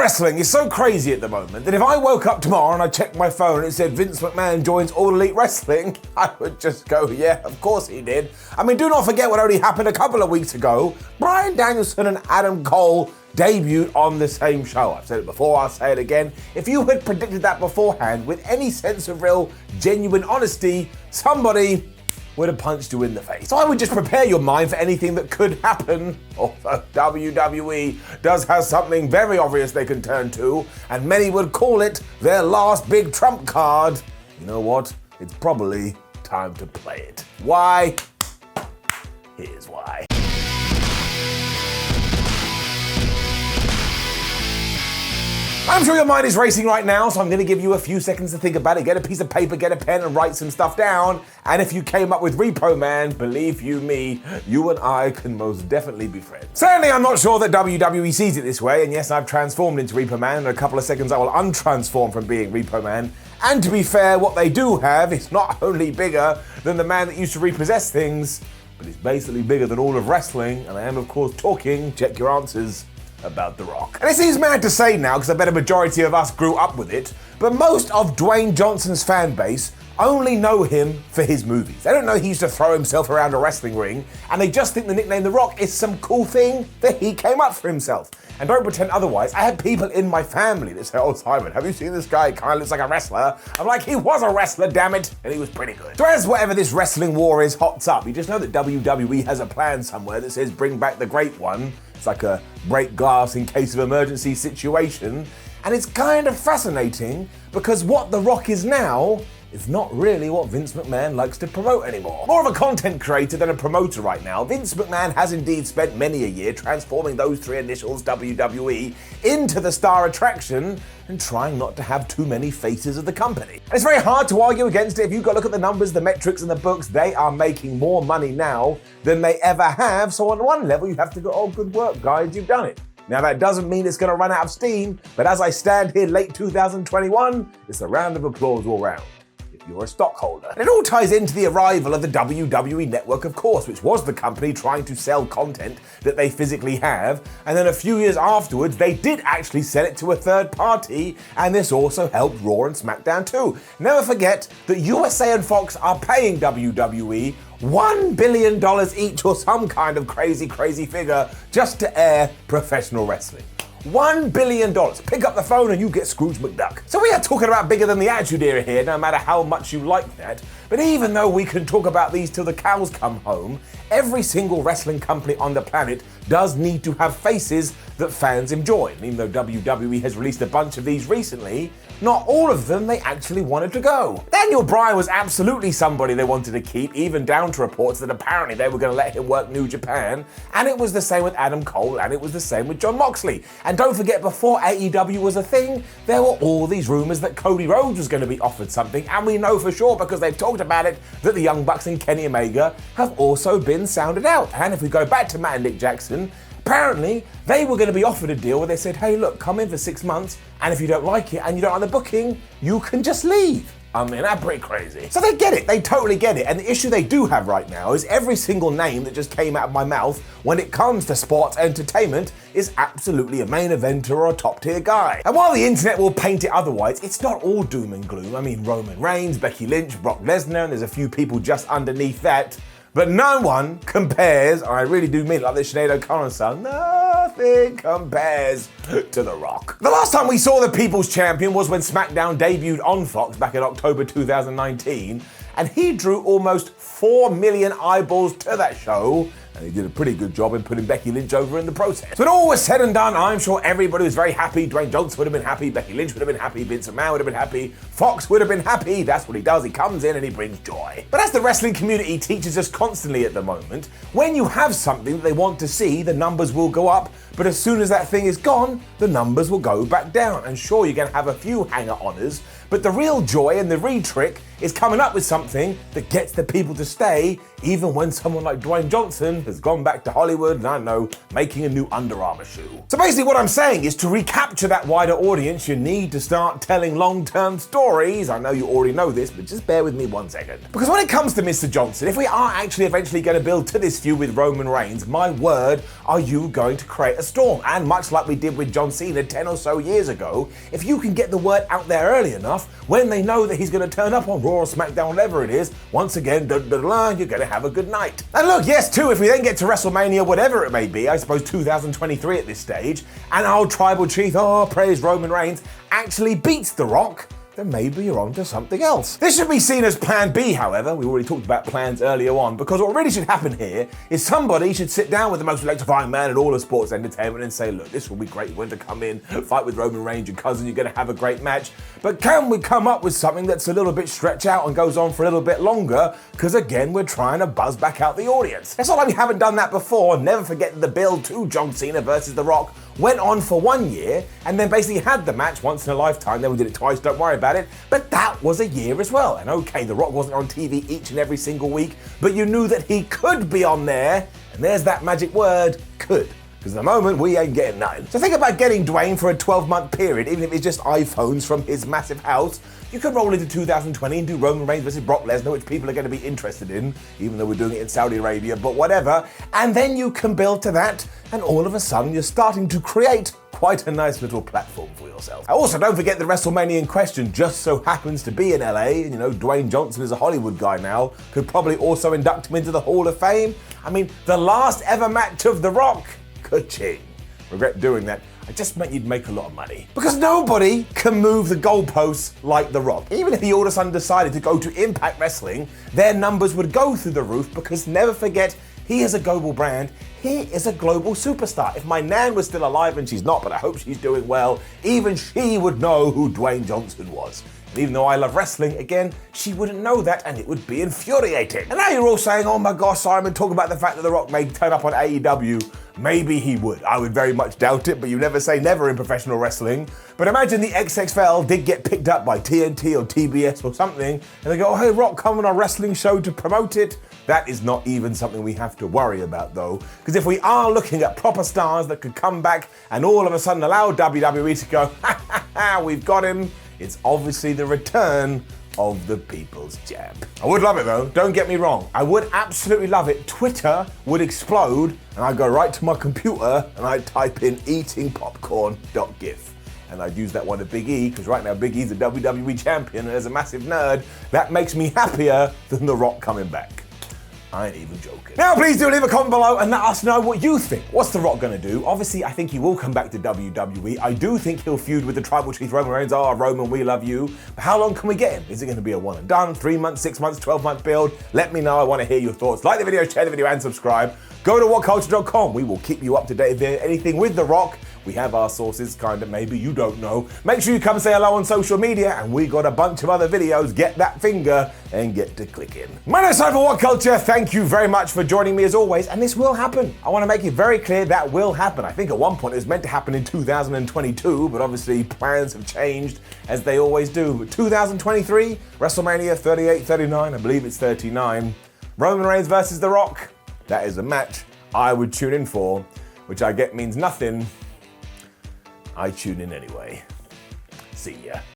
wrestling is so crazy at the moment that if I woke up tomorrow and I checked my phone and it said Vince McMahon joins All Elite Wrestling, I would just go, yeah, of course he did. I mean, do not forget what only happened a couple of weeks ago. Bryan Danielson and Adam Cole debuted on the same show. I've said it before, I'll say it again. If you had predicted that beforehand with any sense of real, genuine honesty, somebody would have punched you in the face. So I would just prepare your mind for anything that could happen. Although WWE does have something very obvious they can turn to, and many would call it their last big trump card. You know what? It's probably time to play it. Why? Here's why. I'm sure your mind is racing right now, so I'm going to give you a few seconds to think about it. Get a piece of paper, get a pen, and write some stuff down. And if you came up with Repo Man, believe you me, you and I can most definitely be friends. Certainly, I'm not sure that WWE sees it this way, and yes, I've transformed into Repo Man. In a couple of seconds, I will untransform from being Repo Man. And to be fair, what they do have is not only bigger than the man that used to repossess things, but it's basically bigger than all of wrestling. And I am, of course, talking, check your answers, about The Rock. And it seems mad to say now, because I bet a majority of us grew up with it, but most of Dwayne Johnson's fan base only know him for his movies. They don't know he used to throw himself around a wrestling ring, and they just think the nickname The Rock is some cool thing that he came up for himself. And don't pretend otherwise. I had people in my family that say, oh, Simon, have you seen this guy? He kind of looks like a wrestler. I'm like, he was a wrestler, damn it, and he was pretty good. So as whatever this wrestling war is hots up, you just know that WWE has a plan somewhere that says bring back the great one. It's like a break glass in case of emergency situation. And it's kind of fascinating because what The Rock is now is not really what Vince McMahon likes to promote anymore. More of a content creator than a promoter right now, Vince McMahon has indeed spent many a year transforming those three initials, WWE, into the star attraction and trying not to have too many faces of the company. And it's very hard to argue against it. If you've got to look at the numbers, the metrics and the books, they are making more money now than they ever have. So on one level, you have to go, oh, good work, guys, you've done it. Now, that doesn't mean it's going to run out of steam, but as I stand here late 2021, it's a round of applause all round. You're a stockholder. And it all ties into the arrival of the WWE Network, of course, which was the company trying to sell content that they physically have. And then a few years afterwards, they did actually sell it to a third party, and this also helped Raw and SmackDown too. Never forget that USA and Fox are paying WWE $1 billion each or some kind of crazy figure just to air professional wrestling. $1 billion. Pick up the phone and you get Scrooge McDuck. So we are talking about bigger than the Attitude Era here, no matter how much you like that. But even though we can talk about these till the cows come home, every single wrestling company on the planet does need to have faces that fans enjoy. And even though WWE has released a bunch of these recently, not all of them they actually wanted to go. Daniel Bryan was absolutely somebody they wanted to keep, even down to reports that apparently they were going to let him work New Japan. And it was the same with Adam Cole, and it was the same with Jon Moxley. And don't forget, before AEW was a thing, there were all these rumors that Cody Rhodes was going to be offered something, and we know for sure, because they've talked about it, that the Young Bucks and Kenny Omega have also been sounded out. And if we go back to Matt and Nick Jackson, apparently, they were going to be offered a deal where they said, hey, look, come in for 6 months, and if you don't like it and you don't like the booking, you can just leave. I mean, that's pretty crazy. So they get it, they totally get it. And the issue they do have right now is every single name that just came out of my mouth when it comes to sports entertainment is absolutely a main eventer or a top tier guy. And while the internet will paint it otherwise, it's not all doom and gloom. I mean, Roman Reigns, Becky Lynch, Brock Lesnar, and there's a few people just underneath that. But no one compares, and I really do mean it like the Sinead O'Connor song, nothing compares to The Rock. The last time we saw the People's Champion was when SmackDown debuted on Fox back in October 2019, and he drew almost 4 million eyeballs to that show, and he did a pretty good job in putting Becky Lynch over in the process. When all was said and done, I'm sure everybody was very happy. Dwayne Johnson would have been happy, Becky Lynch would have been happy, Vince McMahon would have been happy, Fox would have been happy. That's what he does, he comes in and he brings joy. But as the wrestling community teaches us constantly at the moment, when you have something that they want to see, the numbers will go up, but as soon as that thing is gone, the numbers will go back down. And sure, you're going to have a few hanger-oners, but the real joy and the real trick is coming up with something that gets the people to stay, even when someone like Dwayne Johnson has gone back to Hollywood and, I don't know, making a new Under Armour shoe. So basically what I'm saying is to recapture that wider audience, you need to start telling long-term stories. I know you already know this, but just bear with me 1 second. Because when it comes to Mr. Johnson, if we are actually eventually going to build to this feud with Roman Reigns, my word, are you going to create a storm. And much like we did with John Cena 10 or so years ago, if you can get the word out there early enough, when they know that he's going to turn up on Raw or SmackDown, whatever it is, once again, you're going to have a good night. And look, yes, too, if we then get to WrestleMania, whatever it may be, I suppose 2023 at this stage, and our tribal chief, praise Roman Reigns, actually beats The Rock, then maybe you're on to something else. This should be seen as plan B, however. We already talked about plans earlier on, because what really should happen here is somebody should sit down with the most electrifying man in all of sports entertainment and say, look, this will be great. You're going to come in, fight with Roman Reigns, your cousin, you're going to have a great match. But can we come up with something that's a little bit stretched out and goes on for a little bit longer? Because again, we're trying to buzz back out the audience. It's not like we haven't done that before. Never forget that the build to John Cena versus The Rock went on for 1 year and then basically had the match once in a lifetime. Then we did it twice, don't worry about it. But that was a year as well. And okay, The Rock wasn't on TV each and every single week, but you knew that he could be on there. And there's that magic word, could. Because at the moment, we ain't getting nothing. So think about getting Dwayne for a 12-month period, even if it's just iPhones from his massive house. You could roll into 2020 and do Roman Reigns versus Brock Lesnar, which people are going to be interested in, even though we're doing it in Saudi Arabia, but whatever. And then you can build to that, and all of a sudden you're starting to create quite a nice little platform for yourself. Also, don't forget the WrestleMania in question just so happens to be in LA. You know, Dwayne Johnson is a Hollywood guy now, could probably also induct him into the Hall of Fame. I mean, the last ever match of The Rock, ka-ching. Regret doing that. I just meant you'd make a lot of money. Because nobody can move the goalposts like The Rock. Even if he all of a sudden decided to go to Impact Wrestling, their numbers would go through the roof, because never forget, he is a global brand. He is a global superstar. If my nan was still alive, and she's not, but I hope she's doing well, even she would know who Dwayne Johnson was. And even though I love wrestling, again, she wouldn't know that, and it would be infuriating. And now you're all saying, oh my gosh, Simon, talk about the fact that The Rock may turn up on AEW. Maybe he would. I would very much doubt it, but you never say never in professional wrestling. But imagine the XFL did get picked up by TNT or TBS or something, and they go, oh, hey, Rock, come on our wrestling show to promote it. That is not even something we have to worry about, though. Because if we are looking at proper stars that could come back and all of a sudden allow WWE to go, ha ha ha, we've got him, it's obviously the return of the people's champ. I would love it though, don't get me wrong. I would absolutely love it. Twitter would explode and I'd go right to my computer and I'd type in eatingpopcorn.gif. And I'd use that one to Big E, because right now Big E's a WWE champion and as a massive nerd, that makes me happier than The Rock coming back. I ain't even joking. Now please do leave a comment below and let us know what you think. What's The Rock gonna do? Obviously, I think he will come back to WWE. I do think he'll feud with the tribal chief Roman Reigns. Oh, Roman, we love you. But how long can we get him? Is it gonna be a one and done, 3 months, 6 months, 12-month build? Let me know, I wanna hear your thoughts. Like the video, share the video, and subscribe. Go to whatculture.com. We will keep you up to date if there's anything with The Rock. We have our sources, kind of, maybe you don't know. Make sure you come say hello on social media, and we got a bunch of other videos. Get that finger and get to clicking. My name's Simon for What Culture. Thank you very much for joining me as always, and this will happen. I want to make it very clear that will happen. I think at one point it was meant to happen in 2022, but obviously plans have changed as they always do. But 2023, WrestleMania 38, 39, I believe it's 39. Roman Reigns versus The Rock. That is a match I would tune in for, which I get means nothing. I tune in anyway. See ya.